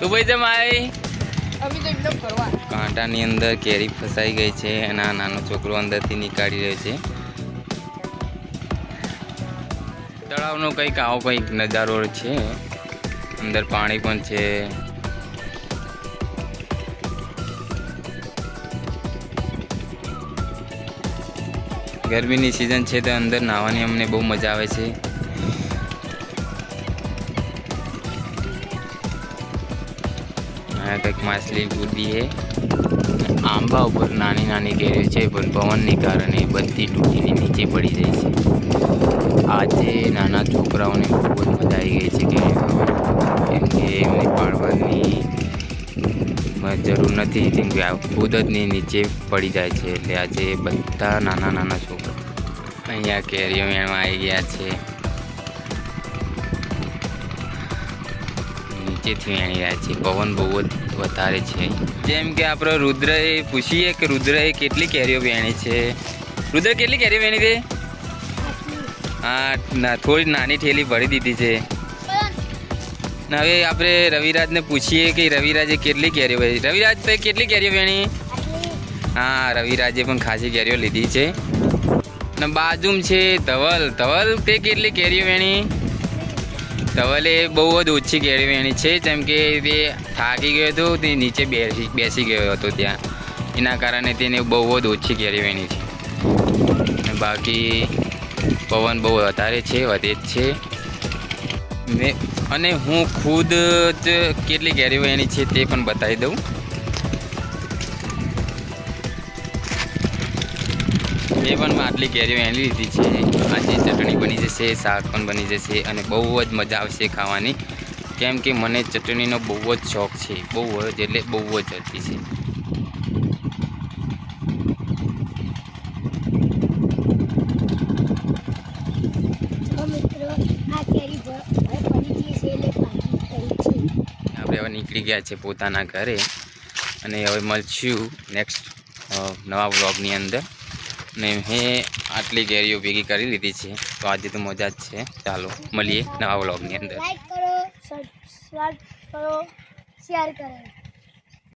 તું ભાઈ જમ આય અભી તો એકદમ ફરવા કાંટાની અંદર કેરી ફસાઈ ગઈ છે અને આ નાનો છોકરો અંદરથી નીકાળી રહ્યો છે. તળાવનો કંઈક આવો કંઈક નજારો છે. અંદર પાણી પણ છે. ગરમીની સિઝન છે તો અંદર નાહવાની અમને બહુ મજા આવે છે. કંઈક માછલી કૂદી છે. આંબા ઉપર નાની નાની કેરીઓ છે પણ પવનને કારણે બધી તૂટીને નીચે પડી જાય છે. આજે નાના છોકરાઓને બહુ જ મજા આવી ગઈ છે કેરી ખાવાની, કેમ કે એમને પાડવાની જરૂર નથી, કેમ કે ખુદ જ નીચે પડી જાય છે. એટલે આજે બધા નાના નાના છોકરા અહીંયા કેરીઓ મેળમાં આવી ગયા છે. નીચેથી વેણી રહ્યા છે. પવન બહુ જ વધારે છે. જેમ કે આપણે રુદ્રએ પૂછીએ કે રુદ્રએ કેટલી કેરીઓ વેણી છે. રુદ્ર કેટલી કેરીઓ વેણી છે? હા, થોડી નાની થેલી ભરી દીધી છે. હવે આપણે રવિરાજને પૂછીએ કે રવિરાજે કેટલી કેરીઓ વેણી. રવિરાજ તે કેટલી કેરીઓ વેણી? હા, રવિરાજે પણ ખાસી કેરીઓ લીધી છે. ને બાજુમાં છે ધવલ. ધવલ તે કેટલી કેરીઓ વેણી? ધવલે બહુ જ ઓછી કેરી વેણી છે, જેમ કે તે થાકી ગયો હતો, તે નીચે બેસી ગયો હતો ત્યાં, એના કારણે તેને બહુ જ ઓછી કેરી વેણી છે. બાકી પવન બહુ વધારે છે, વધે જ છે. અને હું ખુદ જ કેટલી કેરી વેણી છે તે પણ બતાવી દઉં. મેં પણ આટલી કેરીઓ વેણી લીધી છે. આજે ચટણી બની જશે, શાક પણ બની જશે અને બહુ જ મજા આવશે ખાવાની, કેમ કે મને ચટણીનો બહુ જ શોખ છે. બહુ જ એટલે બહુ જ હતી છે. આપણે હવે નીકળી ગયા છે પોતાના ઘરે અને હવે મળશું નેક્સ્ટ નવા વ્લોગની અંદર. ને મેં આટલી કેરીઓ ભેગી કરી લીધી છે, તો આજે તો મજા જ છે. ચાલો મળીએ નવા વ્લોગની અંદર. લાઈક કરો, સબસ્ક્રાઇબ કરો, શેર કરો.